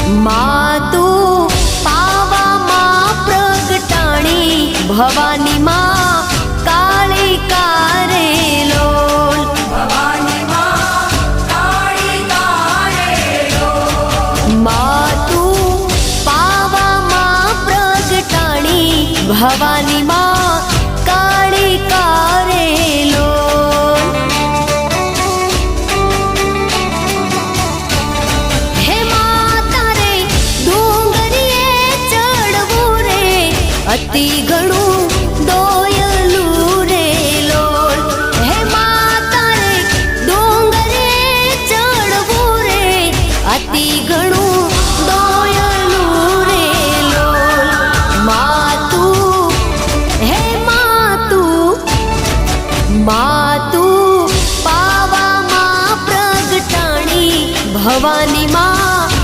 मातु पावा मां प्रगटाणी भवानी मां काली कारेलोल भवानी मां काली कारेलोल मातु पावा मां प्रगटाणी भवानी मां काली कारेलोल हे माता रे डूंगरिये चढ़वू रे अति